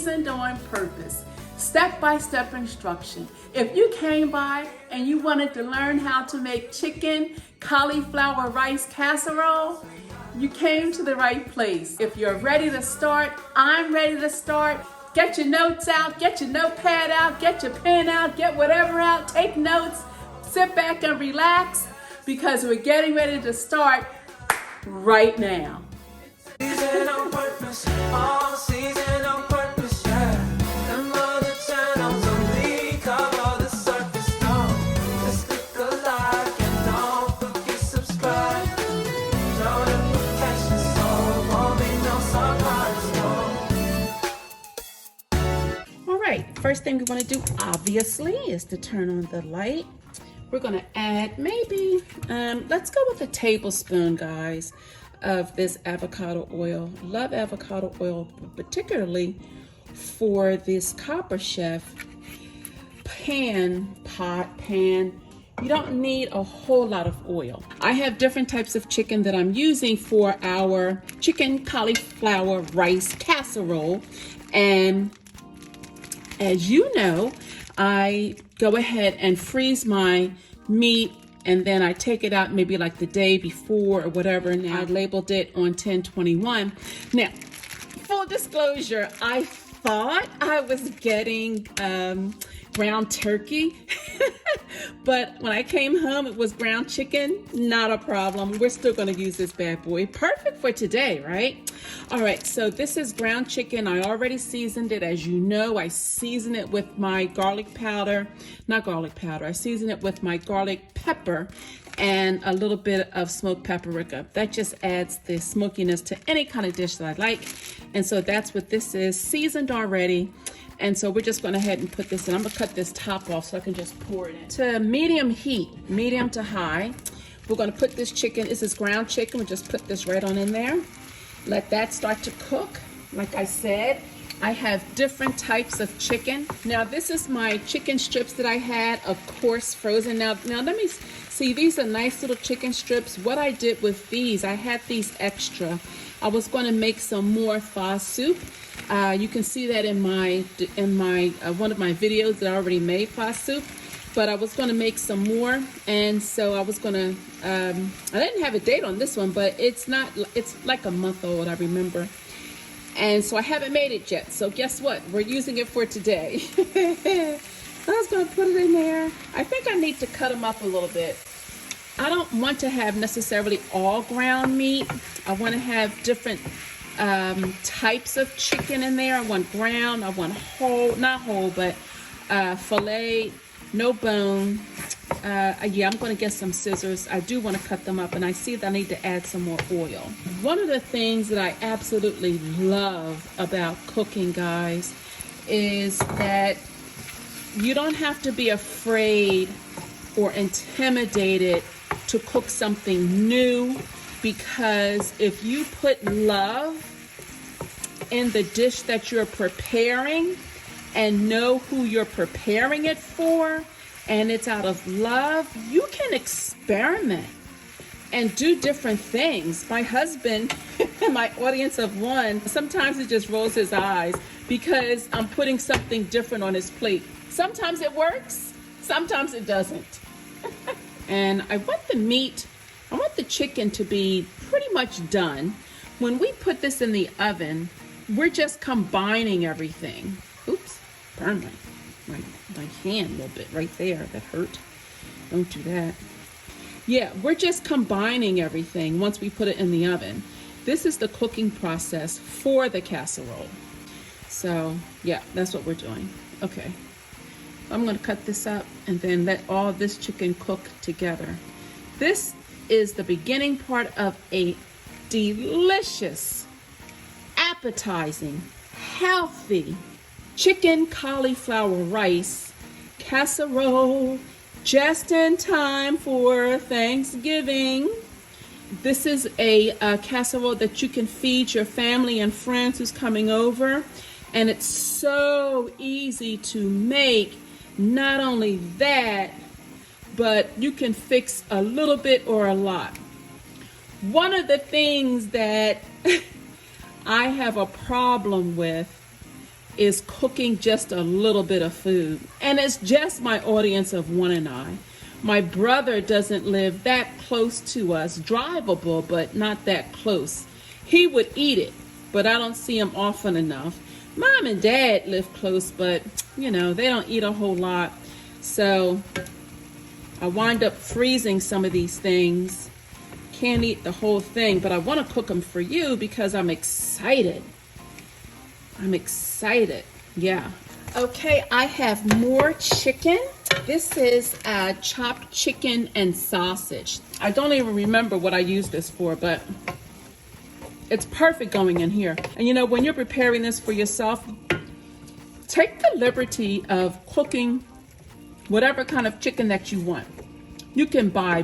seasoned on purpose. Step-by-step instruction. If you came by and you wanted to learn how to make chicken cauliflower rice casserole, you came to the right place. If you're ready to start, I'm ready to start. Get your notes out, get your notepad out, get your pen out, get whatever out, take notes, sit back and relax because we're getting ready to start right now. Season on purpose, all season on purpose, yeah. Them other channels only cover the surface, no. Just click a like and don't forget subscribe. Notifications so it won't be no surprise, no. All right, first thing we want to do, obviously, is to turn on the light. We're going to add maybe, let's go with a tablespoon, guys, of this avocado oil. Love avocado oil, particularly for this Copper Chef pan. You don't need a whole lot of oil. I have different types of chicken that I'm using for our chicken cauliflower rice casserole. And as you know, I go ahead and freeze my meat and then I take it out maybe like the day before or whatever. And I labeled it on 10/21. Now, full disclosure, I thought I was getting ground turkey, but when I came home, it was ground chicken. Not a problem. We're still going to use this bad boy. Perfect for today, right? All right, so this is ground chicken. I already seasoned it. As you know, I season it with my garlic powder, not garlic powder. I season it with my garlic pepper and a little bit of smoked paprika. That just adds the smokiness to any kind of dish that I like. And so that's what this is, seasoned already. And so we're just going to ahead and put this in. I'm going to cut this top off so I can just pour it in. To medium heat, medium to high. We're going to put this chicken, this is ground chicken. We'll just put this right on in there. Let that start to cook. Like I said, I have different types of chicken. Now this is my chicken strips that I had, of course, frozen. Now let me see, these are nice little chicken strips. What I did with these, I had these extra. I was going to make some more pho soup. You can see that in my one of my videos that I already made pho soup, but I was going to make some more, and so I was going to I didn't have a date on this one, but it's like a month old, I remember, and so I haven't made it yet. So guess what, we're using it for today. I was going to put it in there. I think I need to cut them up a little bit. I don't want to have necessarily all ground meat. I want to have different types of chicken in there. I want ground, I want whole, not whole, but filet, no bone. Yeah, I'm going to get some scissors. I do want to cut them up, and I see that I need to add some more oil. One of the things that I absolutely love about cooking, guys, is that you don't have to be afraid or intimidated to cook something new, because if you put love in the dish that you're preparing and know who you're preparing it for, and it's out of love, you can experiment and do different things. My husband, my audience of one, sometimes it just rolls his eyes because I'm putting something different on his plate. Sometimes it works, sometimes it doesn't. And I want the chicken to be pretty much done. When we put this in the oven, we're just combining everything. Oops, burned my hand a little bit right there. That hurt. Don't do that. Yeah, we're just combining everything once we put it in the oven. This is the cooking process for the casserole. So yeah, that's what we're doing. Okay. I'm going to cut this up and then let all this chicken cook together. This is the beginning part of a delicious, appetizing, healthy chicken cauliflower rice casserole, just in time for Thanksgiving. This is a casserole that you can feed your family and friends who's coming over, and it's so easy to make. Not only that, but you can fix a little bit or a lot. One of the things that I have a problem with is cooking just a little bit of food. And it's just my audience of one and I. My brother doesn't live that close to us, drivable, but not that close. He would eat it, but I don't see him often enough. Mom and Dad live close, but you know, they don't eat a whole lot. So I wind up freezing some of these things. Can't eat the whole thing, but I want to cook them for you because I'm excited. I'm excited. Yeah. Okay, I have more chicken. This is chopped chicken and sausage. I don't even remember what I used this for, but it's perfect going in here. And you know, when you're preparing this for yourself, take the liberty of cooking whatever kind of chicken that you want. You can buy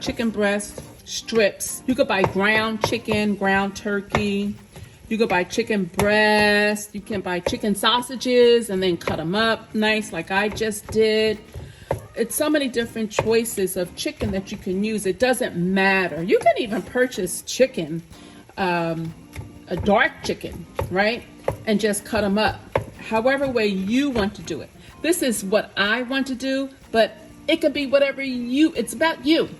chicken breast, strips. You could buy ground chicken, ground turkey. You could buy chicken breast. You can buy chicken sausages and then cut them up nice like I just did. It's so many different choices of chicken that you can use. It doesn't matter. You can even purchase chicken, a dark chicken, right? And just cut them up however way you want to do it. This is what I want to do, but it could be whatever it's about you.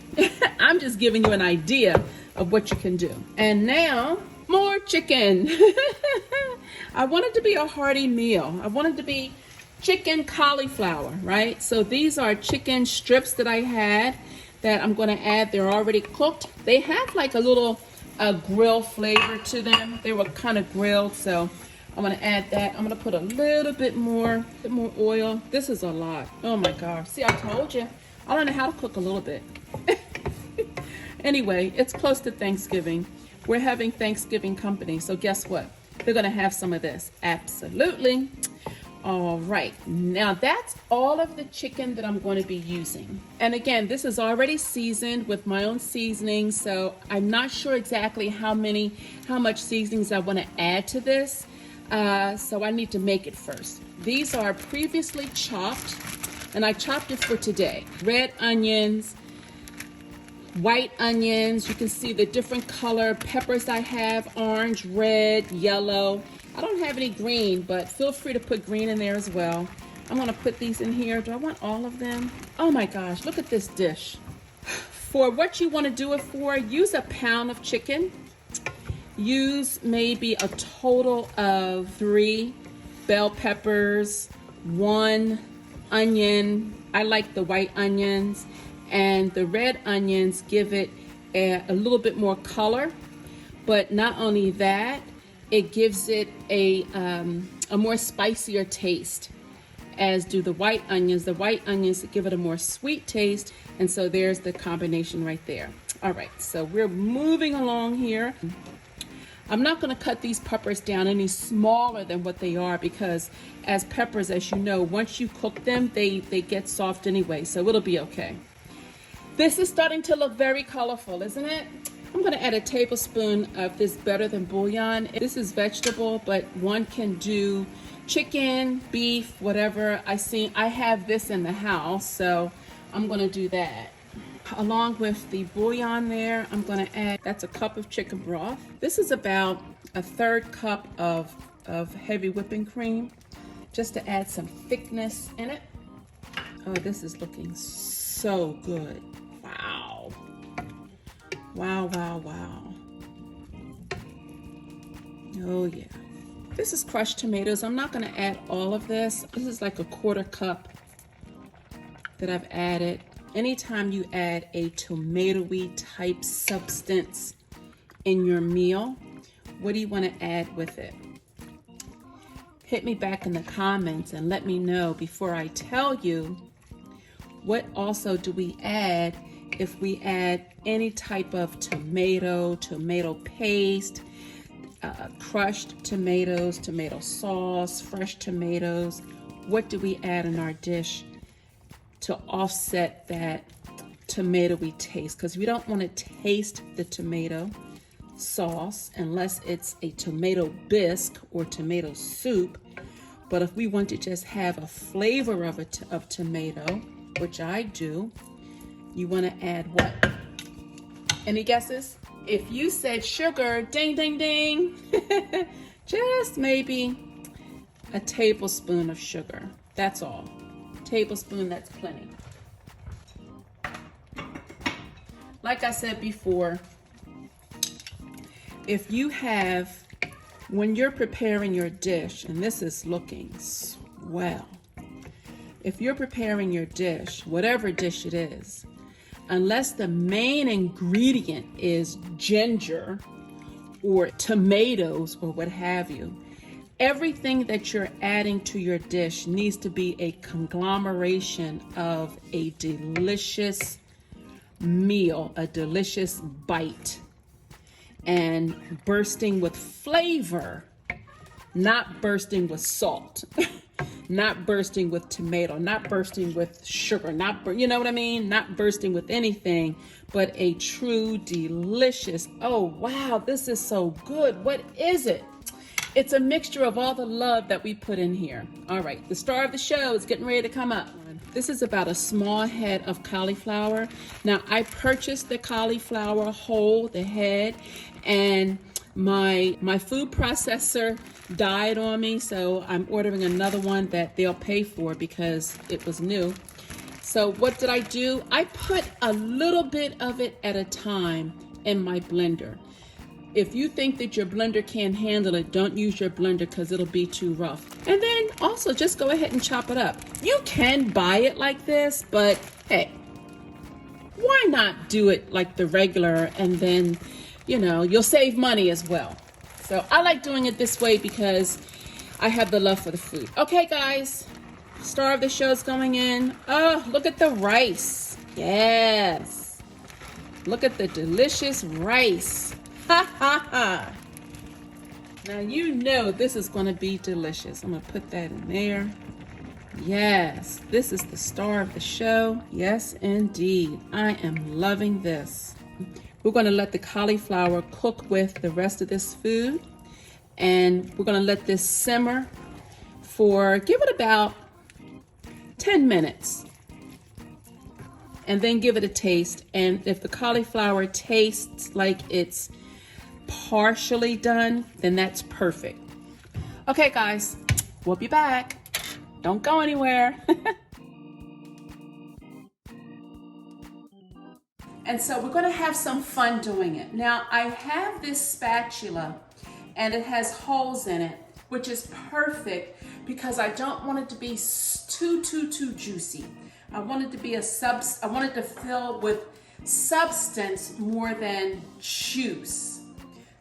I'm just giving you an idea of what you can do. And now, more chicken. I want it to be a hearty meal. I want it to be chicken cauliflower, right? So these are chicken strips that I had that I'm going to add. They're already cooked. They have like a little grill flavor to them. They were kind of grilled, so I'm going to add that. I'm going to put a little bit more oil. This is a lot. Oh my gosh. See, I told you. I don't know how to cook a little bit. Anyway, it's close to Thanksgiving. We're having Thanksgiving company, so guess what? They're going to have some of this. Absolutely. All right. Now that's all of the chicken that I'm going to be using. And again, this is already seasoned with my own seasoning, so I'm not sure exactly how much seasonings I want to add to this. So I need to make it first. These are previously chopped, and I chopped it for today. Red onions, white onions. You can see the different color peppers I have: orange, red, yellow. I don't have any green, but feel free to put green in there as well. I'm gonna put these in here. Do I want all of them? Oh my gosh, look at this dish. For what you want to do it for, use a pound of chicken. Use maybe a total of 3 bell peppers, 1 onion. I like the white onions, and the red onions give it a little bit more color. But not only that, it gives it a more spicier taste, as do the white onions. The white onions give it a more sweet taste, and so there's the combination right there. All right, so we're moving along here. I'm not going to cut these peppers down any smaller than what they are, because as peppers, as you know, once you cook them, they get soft anyway, so it'll be okay. This is starting to look very colorful, isn't it? I'm going to add a tablespoon of this Better Than bouillon. This is vegetable, but one can do chicken, beef, whatever. I have this in the house, so I'm going to do that. Along with the bouillon there, I'm going to add, that's a cup of chicken broth. This is about a 1/3 cup of heavy whipping cream, just to add some thickness in it. Oh, this is looking so good. Wow. Wow, wow, wow. Oh yeah. This is crushed tomatoes. I'm not going to add all of this. This is like a 1/4 cup that I've added. Anytime you add a tomatoey type substance in your meal, what do you want to add with it? Hit me back in the comments and let me know before I tell you what also do we add if we add any type of tomato paste, crushed tomatoes, tomato sauce, fresh tomatoes. What do we add in our dish to offset that tomatoey taste? Because we don't want to taste the tomato sauce unless it's a tomato bisque or tomato soup. But if we want to just have a flavor of tomato, which I do, you want to add what? Any guesses? If you said sugar, ding, ding, ding, just maybe a tablespoon of sugar. That's all. Tablespoon, that's plenty. Like I said before, if you have, when you're preparing your dish, and this is looking swell, if you're preparing your dish, whatever dish it is, unless the main ingredient is ginger or tomatoes or what have you, everything that you're adding to your dish needs to be a conglomeration of a delicious meal, a delicious bite, and bursting with flavor, not bursting with salt, not bursting with tomato, not bursting with sugar, you know what I mean? Not bursting with anything, but a true delicious, oh wow, this is so good. What is it? It's a mixture of all the love that we put in here. All right, the star of the show is getting ready to come up. This is about a small head of cauliflower. Now, I purchased the cauliflower whole, the head, and my food processor died on me, so I'm ordering another one that they'll pay for because it was new. So what did I do? I put a little bit of it at a time in my blender. If you think that your blender can't handle it, don't use your blender because it'll be too rough. And then also just go ahead and chop it up. You can buy it like this, but hey, why not do it like the regular, and then, you know, you'll save money as well. So I like doing it this way because I have the love for the food. Okay, guys, star of the show's going in. Oh, look at the rice. Yes. Look at the delicious rice. Ha ha ha. Now you know this is going to be delicious. I'm going to put that in there. Yes, this is the star of the show. Yes, indeed. I am loving this. We're going to let the cauliflower cook with the rest of this food. And we're going to let this simmer for, give it about 10 minutes. And then give it a taste. And if the cauliflower tastes like it's partially done, then that's perfect. Okay, guys, we'll be back. Don't go anywhere. And so we're going to have some fun doing it. Now, I have this spatula and it has holes in it, which is perfect because I don't want it to be too juicy. I want it to be I want it to fill with substance more than juice.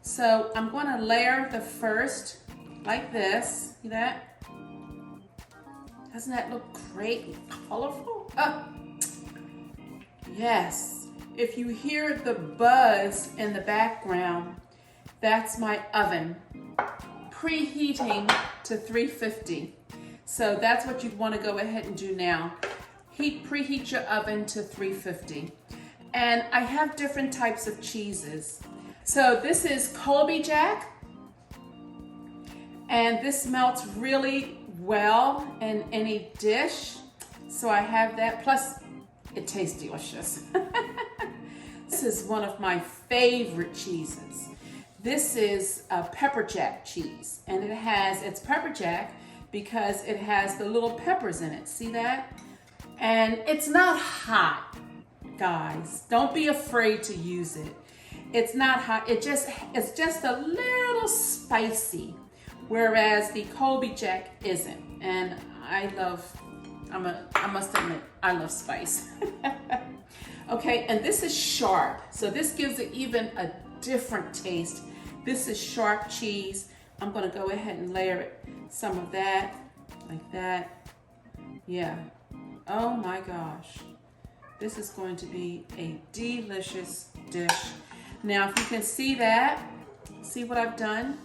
So I'm going to layer the first like this. See that? Doesn't that look great and colorful? Oh, yes. If you hear the buzz in the background, that's my oven preheating to 350. So that's what you'd want to go ahead and do now. Preheat your oven to 350. And I have different types of cheeses. So this is Colby Jack, and this melts really well in any dish. So I have that, plus it tastes delicious. This is one of my favorite cheeses. This is a pepper jack cheese, and it's pepper jack because it has the little peppers in it. See that? And it's not hot, guys. Don't be afraid to use it. It's not hot. It's just a little spicy, whereas the Colby Jack isn't. And I must admit, I love spice. Okay, and this is sharp. So this gives it even a different taste. This is sharp cheese. I'm gonna go ahead and layer it, some of that, like that. Yeah. Oh my gosh. This is going to be a delicious dish. Now, if you can see that, see what I've done?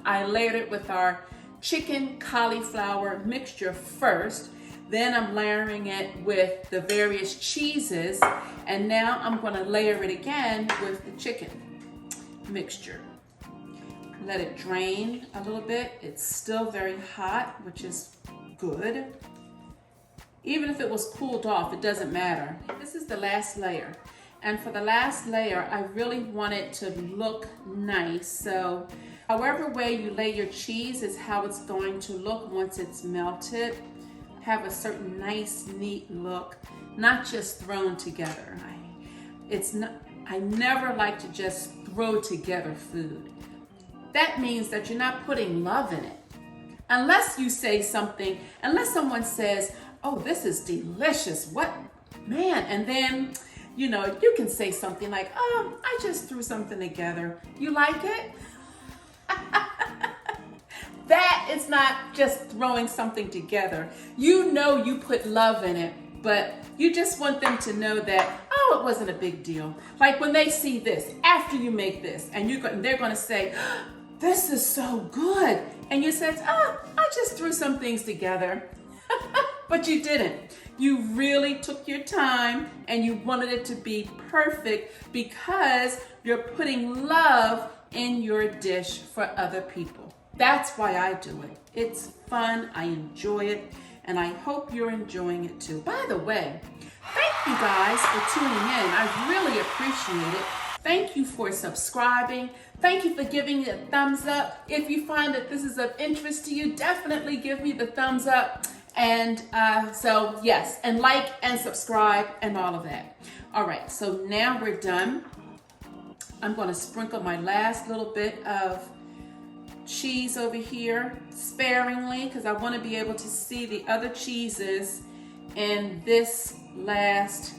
I layered it with our chicken cauliflower mixture first. Then I'm layering it with the various cheeses. And now I'm going to layer it again with the chicken mixture. Let it drain a little bit. It's still very hot, which is good. Even if it was cooled off, it doesn't matter. This is the last layer. And for the last layer, I really want it to look nice. So However way you lay your cheese is how it's going to look once it's melted. Have a certain nice, neat look, not just thrown together. I never like to just throw together food. That means that you're not putting love in it. Unless you say something, unless someone says, oh, this is delicious, what, man, and then, you know, you can say something like, oh, I just threw something together. You like it? That is not just throwing something together. You know you put love in it, but you just want them to know that, oh, it wasn't a big deal. Like when they see this, after you make this, and they're gonna say, oh, this is so good. And you said, oh, I just threw some things together. But you didn't. You really took your time and you wanted it to be perfect because you're putting love in your dish for other people. That's why I do it. It's fun, I enjoy it, and I hope you're enjoying it too. By the way, thank you guys for tuning in. I really appreciate it. Thank you for subscribing. Thank you for giving me a thumbs up. If you find that this is of interest to you, definitely give me the thumbs up. And so yes, and like and subscribe and all of that. All right, so now we're done. I'm gonna sprinkle my last little bit of cheese over here sparingly because I want to be able to see the other cheeses in this last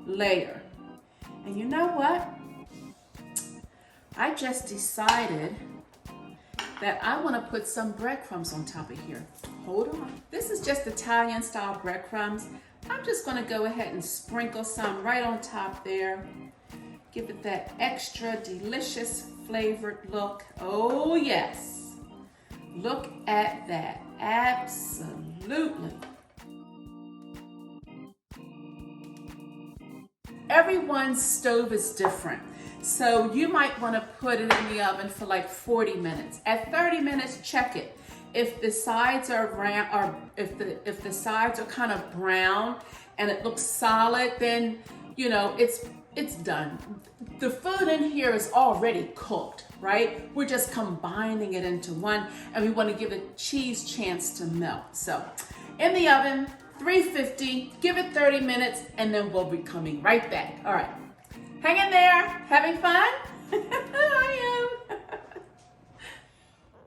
layer. And you know what? I just decided that I want to put some breadcrumbs on top of here. Hold on. This is just Italian style breadcrumbs. I'm just going to go ahead and sprinkle some right on top there. Give it that extra delicious flavored look. Oh yes. Look at that. Absolutely. Everyone's stove is different. So you might want to put it in the oven for like 40 minutes. At 30 minutes, check it. If the sides are brown, or if the sides are kind of brown and it looks solid, then you know it's done. The food in here is already cooked, right? We're just combining it into one, and we want to give the cheese chance to melt. So in the oven, 350, give it 30 minutes, and then we'll be coming right back. All right, hang in there, having fun? I am.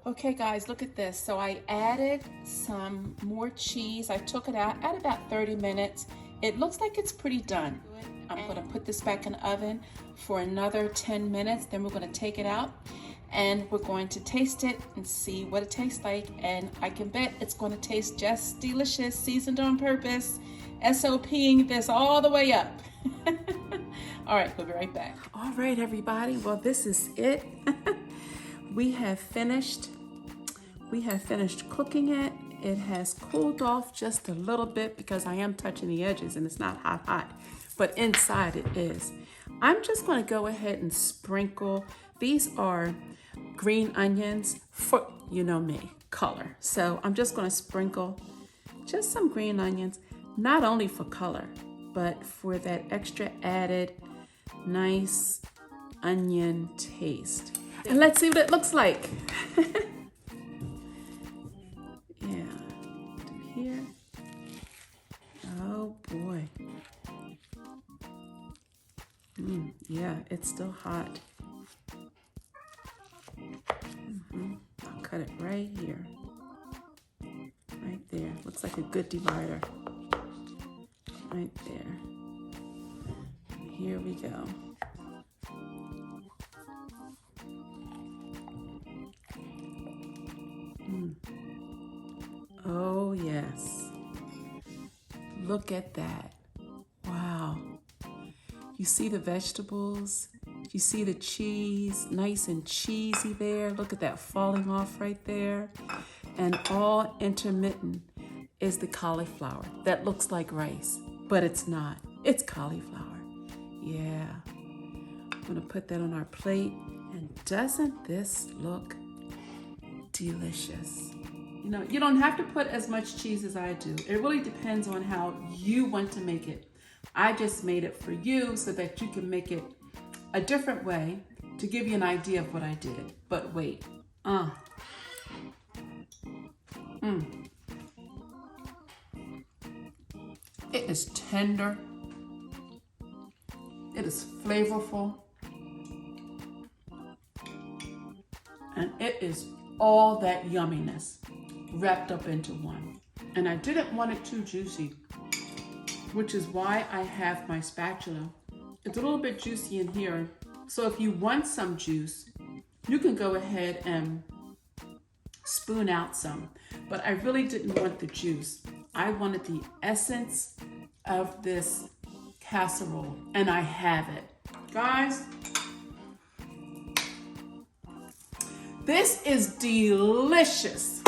Okay guys, look at this. So I added some more cheese. I took it out at about 30 minutes. It looks like it's pretty done. I'm gonna put this back in the oven for another 10 minutes. Then we're gonna take it out and we're going to taste it and see what it tastes like. And I can bet it's gonna taste just delicious, seasoned on purpose, SOPing this all the way up. All right, we'll be right back. All right, everybody, well, this is it. We have finished cooking it. It has cooled off just a little bit because I am touching the edges and it's not hot, but inside it is. I'm just going to go ahead and sprinkle. These are green onions for, you know me, color. So I'm just going to sprinkle just some green onions, not only for color, but for that extra added nice onion taste. And let's see what it looks like. Yeah, to here. Oh boy. Yeah, it's still hot. I'll cut it right here. Right there. Looks like a good divider. Right there. Here we go. Oh yes. Look at that. Wow. You see the vegetables? You see the cheese, nice and cheesy there. Look at that falling off right there. And all intermittent is the cauliflower. That looks like rice, but it's not. It's cauliflower. Yeah. I'm gonna put that on our plate. And doesn't this look delicious? You know, you don't have to put as much cheese as I do. It really depends on how you want to make it. I just made it for you so that you can make it a different way to give you an idea of what I did. But wait, It is tender. It is flavorful. And it is all that yumminess wrapped up into one. And I didn't want it too juicy, which is why I have my spatula. It's a little bit juicy in here. So if you want some juice, you can go ahead and spoon out some. But I really didn't want the juice. I wanted the essence of this casserole, and I have it. Guys, this is delicious.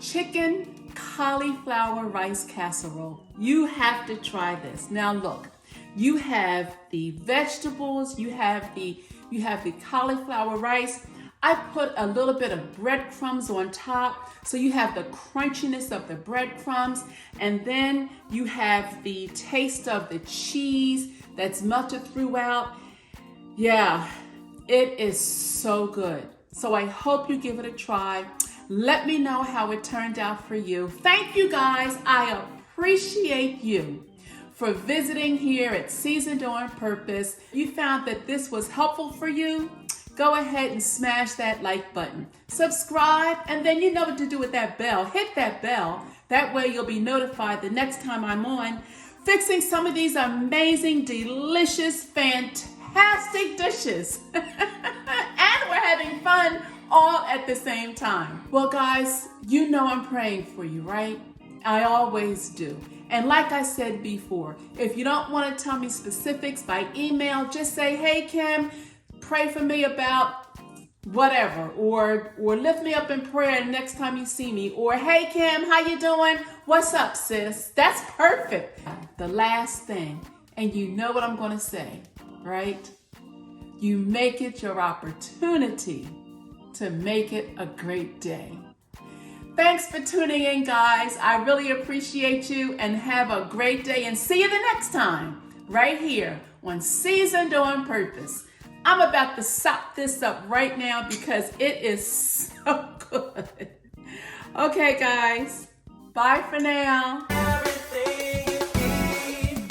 Chicken cauliflower rice casserole. You have to try this. Now look, you have the vegetables, you have the cauliflower rice. I put a little bit of breadcrumbs on top, so you have the crunchiness of the breadcrumbs, and then you have the taste of the cheese that's melted throughout. Yeah, it is so good. So I hope you give it a try. Let me know how it turned out for you. Thank you guys. I appreciate you for visiting here at Seasoned on Purpose. You found that this was helpful for you? Go ahead and smash that like button. Subscribe, and then you know what to do with that bell. Hit that bell. That way you'll be notified the next time I'm on fixing some of these amazing, delicious, fantastic dishes. And we're having fun all at the same time. Well, guys, you know I'm praying for you, right? I always do. And like I said before, if you don't want to tell me specifics by email, just say, hey, Kim, pray for me about whatever, or lift me up in prayer next time you see me, or hey, Kim, how you doing? What's up, sis? That's perfect. The last thing, and you know what I'm going to say, right? You make it your opportunity to make it a great day. Thanks for tuning in, guys. I really appreciate you, and have a great day, and see you the next time right here on Seasoned on Purpose. I'm about to sop this up right now because it is so good. Okay, guys. Bye for now. Everything you need,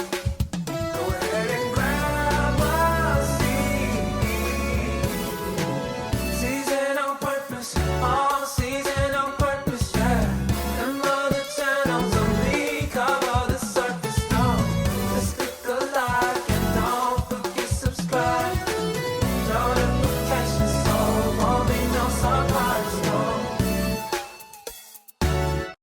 go ahead and grab a seat. Season on purpose, all season on purpose, yeah. Them other channels only cover the surface, no. Just click a like and don't forget subscribe. Don't